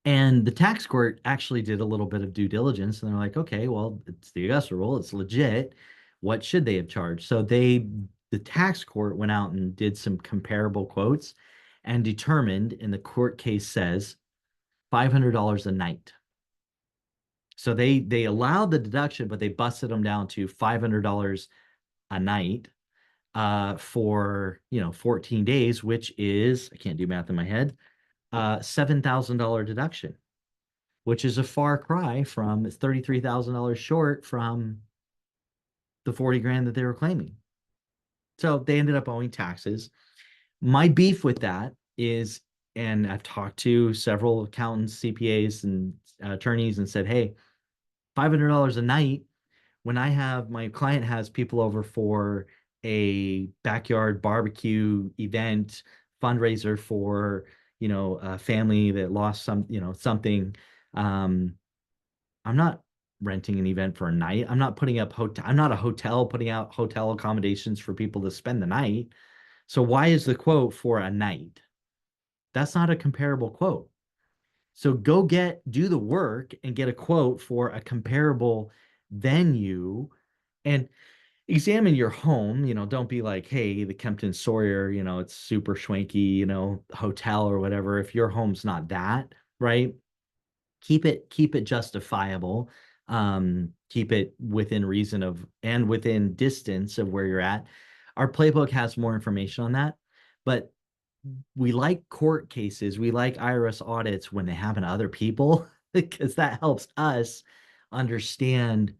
And the tax court actually did a little bit of due diligence and they're like, okay, well, it's the Augusta Rule, it's legit. What should they have charged? So the tax court went out and did some comparable quotes and determined, and the court case says $500 a night. So they allowed the deduction, but they busted them down to $500 a night for 14 days, which is, I can't do math in my head, $7,000 deduction, which is a far cry from $33,000 short from the 40 grand that they were claiming. So they ended up owing taxes. My beef with that is, and I've talked to several accountants, CPAs, and attorneys and said, hey, $500 a night, when my client has people over for a backyard barbecue event, fundraiser for, a family that lost something. I'm not renting an event for a night. I'm not putting up I'm not a hotel putting out hotel accommodations for people to spend the night. So why is the quote for a night? That's not a comparable quote. So do the work and get a quote for a comparable venue and examine your home. Don't be like, hey, the Kempton Sawyer, it's super schwanky, hotel or whatever. If your home's not that, right? Keep it justifiable. Keep it within reason of and within distance of where you're at. Our playbook has more information on that, but we like court cases. We like IRS audits when they happen to other people because that helps us understand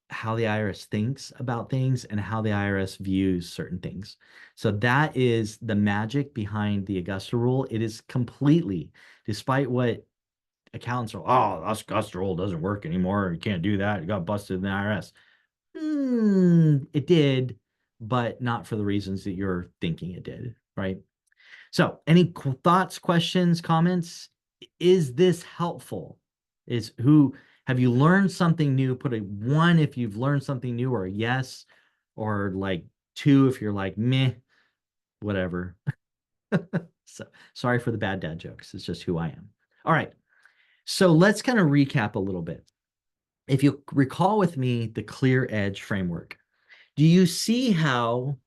how the IRS thinks about things and how the IRS views certain things. So that is the magic behind the Augusta rule. It is completely, despite what accountants are, oh, that's Augusta rule doesn't work anymore. You can't do that. You got busted in the IRS. It did, but not for the reasons that you're thinking it did, right? So, any thoughts, questions, comments? Is this helpful? Is who have you learned something new? Put a one if you've learned something new, or a yes, or like two if you're like meh, whatever. So sorry for the bad dad jokes. It's just who I am. All right. So let's kind of recap a little bit. If you recall with me the clear edge framework, do you see how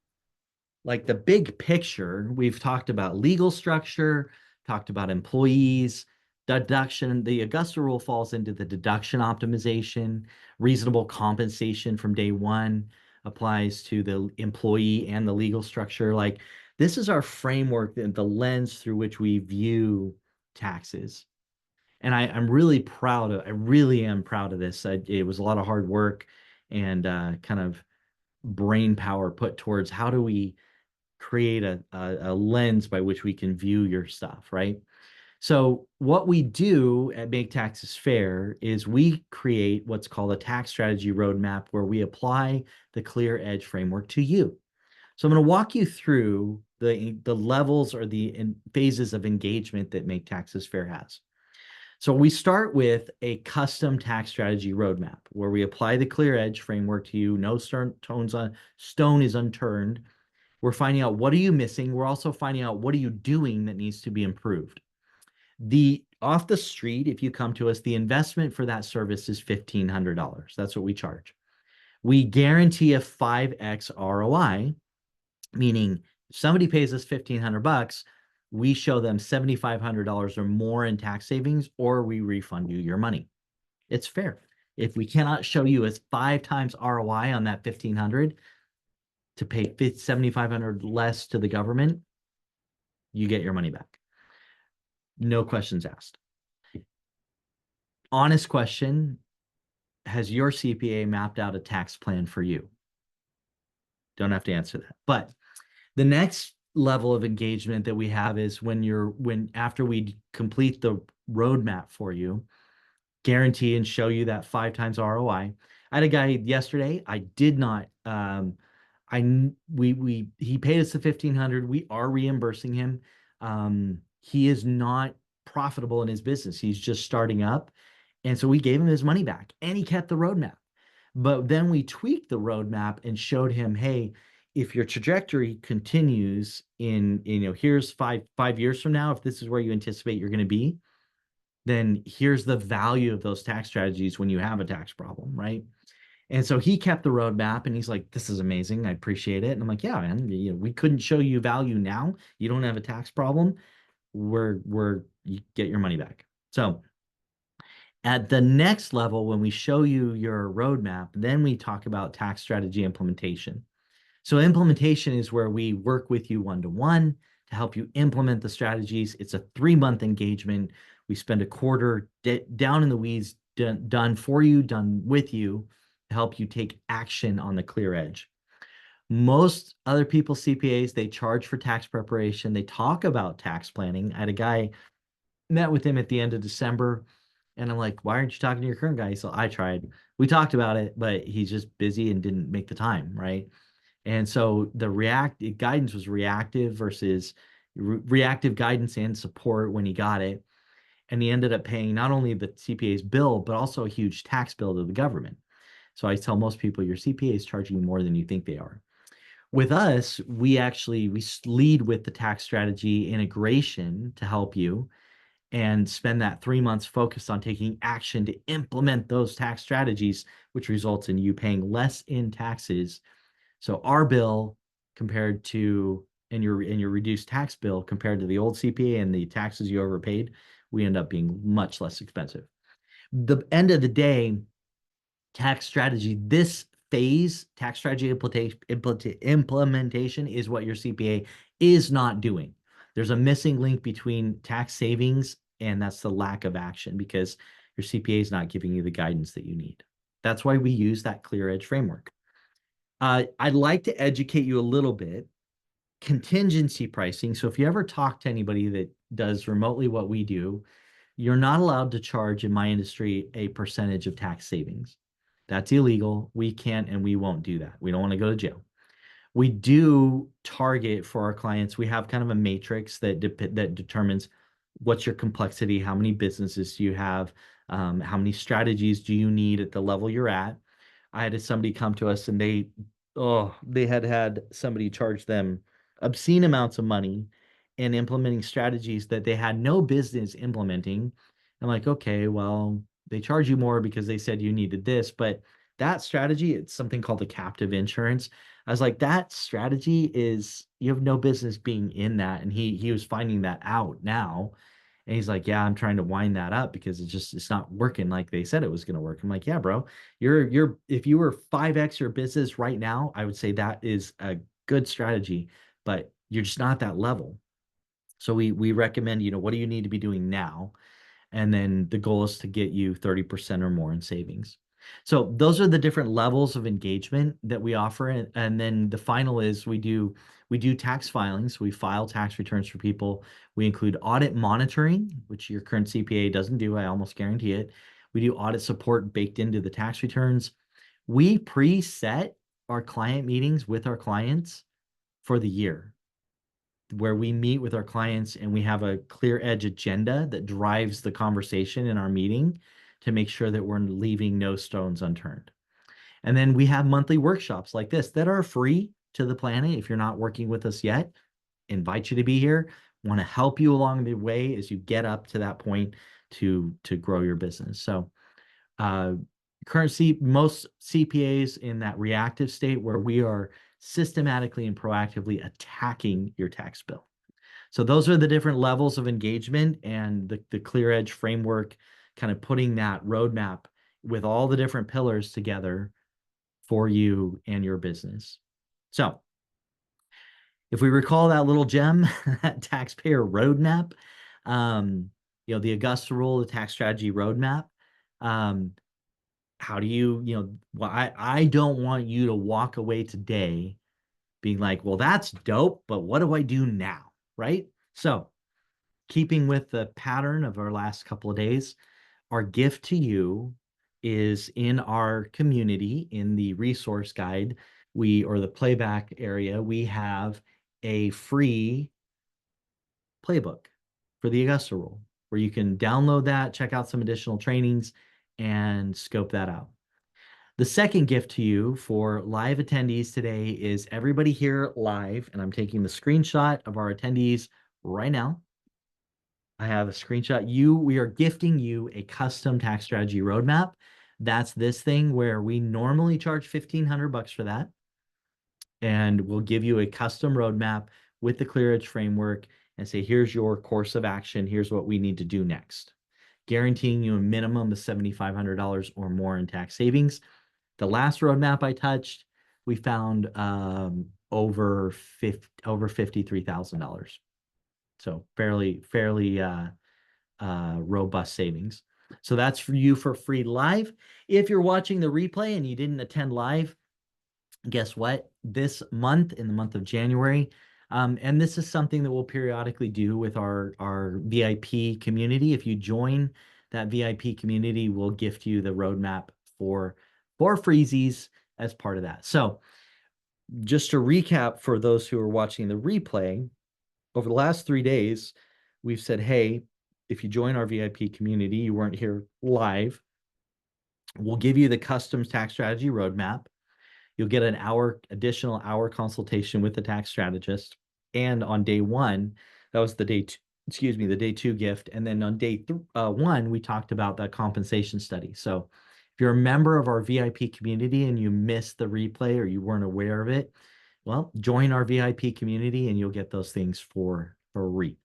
like the big picture, we've talked about legal structure, talked about employees, deduction. The Augusta rule falls into the deduction optimization, reasonable compensation from day one applies to the employee and the legal structure. Like this is our framework, the lens through which we view taxes. And I'm really proud of, I really am proud of this. It was a lot of hard work and kind of brain power put towards how do we create a lens by which we can view your stuff, right? So what we do at Make Taxes Fair is we create what's called a tax strategy roadmap where we apply the Clear Edge framework to you. So I'm going to walk you through the levels or the phases of engagement that Make Taxes Fair has. So we start with a custom tax strategy roadmap where we apply the Clear Edge framework to you. No stone is unturned. We're finding out what are you missing. We're also finding out what are you doing that needs to be improved. The off the street, if you come to us, the investment for that service is $1,500. That's what we charge. We guarantee a 5x ROI, meaning if somebody pays us $1,500, we show them $7,500 or more in tax savings, or we refund you your money. It's fair. If we cannot show you as 5 times ROI on that 1,500 to pay 7,500 less to the government, you get your money back. No questions asked. Honest question, has your CPA mapped out a tax plan for you? Don't have to answer that. But the next level of engagement that we have is when after we complete the roadmap for you, guarantee and show you that 5 times ROI. I had a guy yesterday. I did not he paid us the 1,500. We are reimbursing him. He is not profitable in his business. He's just starting up. And so we gave him his money back and he kept the roadmap. But then we tweaked the roadmap and showed him, hey, if your trajectory continues in, here's five years from now, if this is where you anticipate you're going to be, then here's the value of those tax strategies when you have a tax problem, right? And so he kept the roadmap and he's like, this is amazing. I appreciate it. And I'm like, yeah, man, we couldn't show you value now. You don't have a tax problem. You get your money back. So at the next level, when we show you your roadmap, then we talk about tax strategy implementation. So implementation is where we work with you one-to-one to help you implement the strategies. It's a 3-month engagement. We spend a quarter down in the weeds, done for you, done with you, to help you take action on the clear edge. Most other people, CPAs, they charge for tax preparation. They talk about tax planning. I had a guy, met with him at the end of December, and I'm like, why aren't you talking to your current guy? So I tried. We talked about it, but he's just busy and didn't make the time, right? And so the guidance was reactive versus reactive guidance and support when he got it. And he ended up paying not only the CPA's bill, but also a huge tax bill to the government. So I tell most people your CPA is charging you more than you think they are. With us, we lead with the tax strategy integration to help you. and spend that 3 months focused on taking action to implement those tax strategies, which results in you paying less in taxes. So our bill compared to and your reduced tax bill compared to the old CPA and the taxes you overpaid, we end up being much less expensive. The end of the day, tax strategy, this phase, tax strategy implementation is what your CPA is not doing. There's a missing link between tax savings and that's the lack of action because your CPA is not giving you the guidance that you need. That's why we use that clear edge framework. I'd like to educate you a little bit. Contingency pricing. So if you ever talk to anybody that does remotely what we do, you're not allowed to charge in my industry a percentage of tax savings. That's illegal. We can't and we won't do that. We don't want to go to jail. We do target for our clients. We have kind of a matrix that determines what's your complexity, how many businesses do you have, how many strategies do you need at the level you're at. I had somebody come to us and they had somebody charge them obscene amounts of money in implementing strategies that they had no business implementing. I'm like, okay, well, they charge you more because they said you needed this, but that strategy, it's something called a captive insurance. I was like, that strategy is you have no business being in that. And he was finding that out now. And he's like, yeah, I'm trying to wind that up because it's not working like they said it was going to work. I'm like, yeah, bro, if you were 5x your business right now, I would say that is a good strategy, but you're just not at that level. So we recommend, what do you need to be doing now? And then the goal is to get you 30% or more in savings. So those are the different levels of engagement that we offer. And then the final is we do tax filings. We file tax returns for people. We include audit monitoring, which your current CPA doesn't do. I almost guarantee it. We do audit support baked into the tax returns. We preset our client meetings with our clients for the year where we meet with our clients and we have a clear edge agenda that drives the conversation in our meeting to make sure that we're leaving no stones unturned. And then we have monthly workshops like this that are free to the planet. If you're not working with us yet, invite you to be here. Want to help you along the way as you get up to that point to grow your business. So uh, most CPAs in that reactive state where we are systematically and proactively attacking your tax bill. So those are the different levels of engagement and the clear edge framework, kind of putting that roadmap with all the different pillars together for you and your business. So if we recall that little gem, that taxpayer roadmap, the Augusta Rule, the tax strategy roadmap, um, how do well, I don't want you to walk away today being like, well, that's dope, but what do I do now? Right? So, keeping with the pattern of our last couple of days, our gift to you is in our community in the resource guide, or the playback area, we have a free playbook for the Augusta Rule where you can download that, check out some additional trainings, and scope that out. The second gift to you for live attendees today is everybody here live, and I'm taking the screenshot of our attendees right now. I have a screenshot. We are gifting you a custom tax strategy roadmap. That's this thing where we normally charge $1,500 for that. And we'll give you a custom roadmap with the Clear Edge framework and say, here's your course of action. Here's what we need to do next. Guaranteeing you a minimum of $7,500 or more in tax savings. The last roadmap I touched, we found over $53,000. So fairly robust savings. So that's for you for free live. If you're watching the replay and you didn't attend live, guess what? This month, in the month of January, and this is something that we'll periodically do with our VIP community. If you join that VIP community, we'll gift you the roadmap for freezies as part of that. So just to recap for those who are watching the replay, over the last 3 days, we've said, hey, if you join our VIP community, you weren't here live, we'll give you the custom tax strategy roadmap. You'll get an additional hour consultation with the tax strategist. And on day one, that was the excuse me, the day two gift. And then on day one, we talked about that compensation study. So if you're a member of our VIP community and you missed the replay or you weren't aware of it, well, join our VIP community and you'll get those things for free.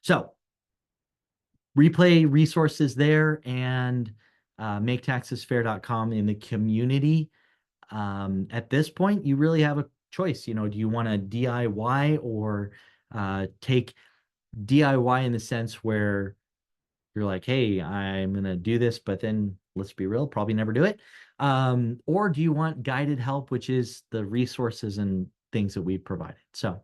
So replay resources there and maketaxesfair.com in the community. At this point, you really have a choice. Do you want to DIY or take DIY in the sense where you're like, hey, I'm going to do this, but then let's be real, probably never do it. Or do you want guided help, which is the resources and things that we've provided? So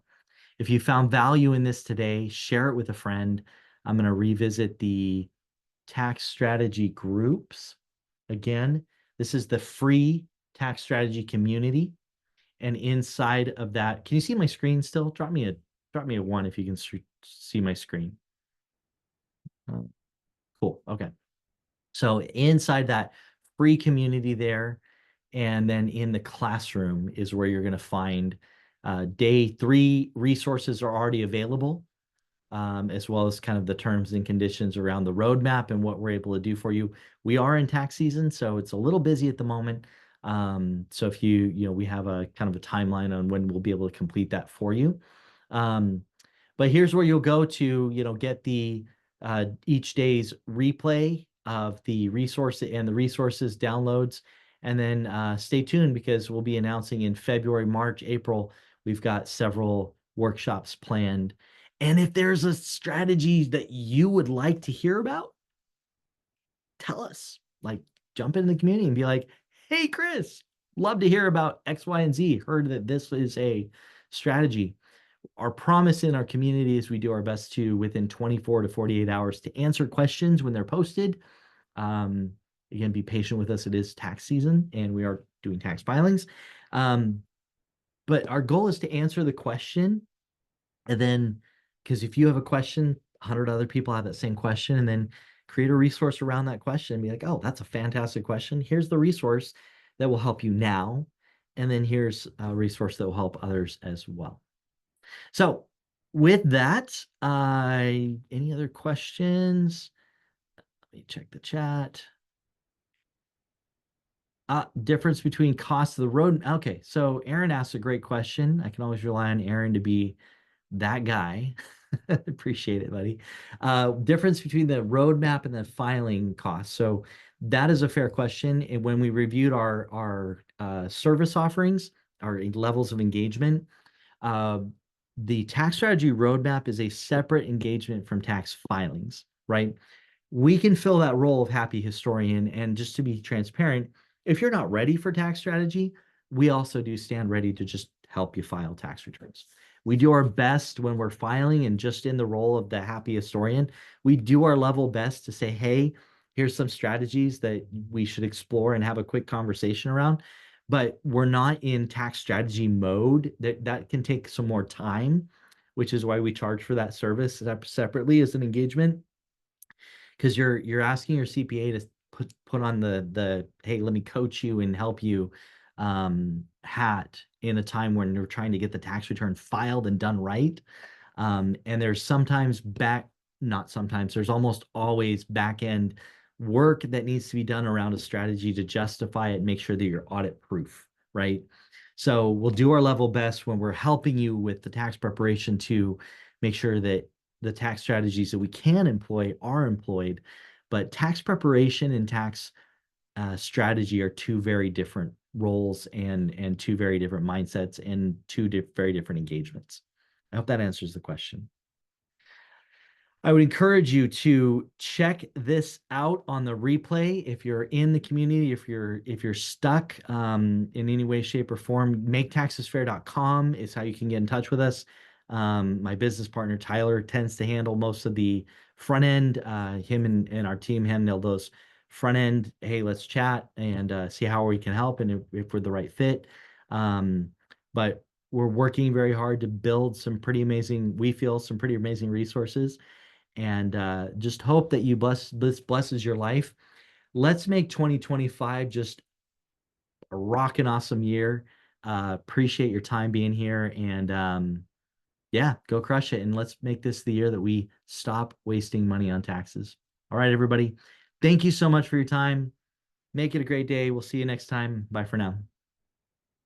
if you found value in this today, share it with a friend. I'm going to revisit the tax strategy groups again. This is the free tax strategy community. And inside of that, can you see my screen still? Drop me a one if you can see my screen. Cool. Okay. So inside that free community there, and then in the classroom is where you're going to find day three resources are already available, as well as kind of the terms and conditions around the roadmap and what we're able to do for you. We are in tax season, so it's a little busy at the moment. So if we have a kind of a timeline on when we'll be able to complete that for you. But here's where you'll go to, get the each day's replay of the resource and the resources downloads. And then stay tuned because we'll be announcing in February, March, April, we've got several workshops planned. And if there's a strategy that you would like to hear about, tell us. Like, jump in the community and be like, hey, Chris, love to hear about X, Y, and Z. Heard that this is a strategy. Our promise in our community is we do our best to, within 24 to 48 hours, to answer questions when they're posted. Again, be patient with us. It is tax season and we are doing tax filings. But our goal is to answer the question. And then, because if you have a question, 100 other people have that same question, and then create a resource around that question and be like, oh, that's a fantastic question. Here's the resource that will help you now. And then here's a resource that will help others as well. So with that, any other questions? Let me check the chat. Difference between cost of the road. Okay, so Aaron asked a great question. I can always rely on Aaron to be that guy. Appreciate it, buddy. Difference between the roadmap and the filing cost. So that is a fair question. And when we reviewed our service offerings, our levels of engagement, uh, the tax strategy roadmap is a separate engagement from tax filings, right? We can fill that role of happy historian. And just to be transparent, if you're not ready for tax strategy, we also do stand ready to just help you file tax returns. We do our best when we're filing and just in the role of the happy historian. We do our level best to say, hey, here's some strategies that we should explore and have a quick conversation around. But we're not in tax strategy mode. That can take some more time, which is why we charge for that service separately as an engagement. Because you're asking your CPA to put on the hey, let me coach you and help you hat in a time when you're trying to get the tax return filed and done right. And there's sometimes not sometimes, there's almost always back end work that needs to be done around a strategy to justify it and make sure that you're audit proof, right? So we'll do our level best when we're helping you with the tax preparation to make sure that the tax strategies that we can employ are employed. But tax preparation and tax strategy are two very different roles and two very different mindsets and two very different engagements. I hope that answers the question. I would encourage you to check this out on the replay. If you're in the community, if you're stuck in any way, shape, or form, maketaxesfair.com is how you can get in touch with us. My business partner Tyler tends to handle most of the front end. Him and our team handle those front end. Hey, let's chat and see how we can help and if we're the right fit. But we're working very hard to build some pretty amazing, we feel some pretty amazing resources, and just hope that this blesses your life. Let's make 2025 just a rockin' awesome year. Appreciate your time being here, and Yeah, go crush it. And let's make this the year that we stop wasting money on taxes. All right, everybody. Thank you so much for your time. Make it a great day. We'll see you next time. Bye for now.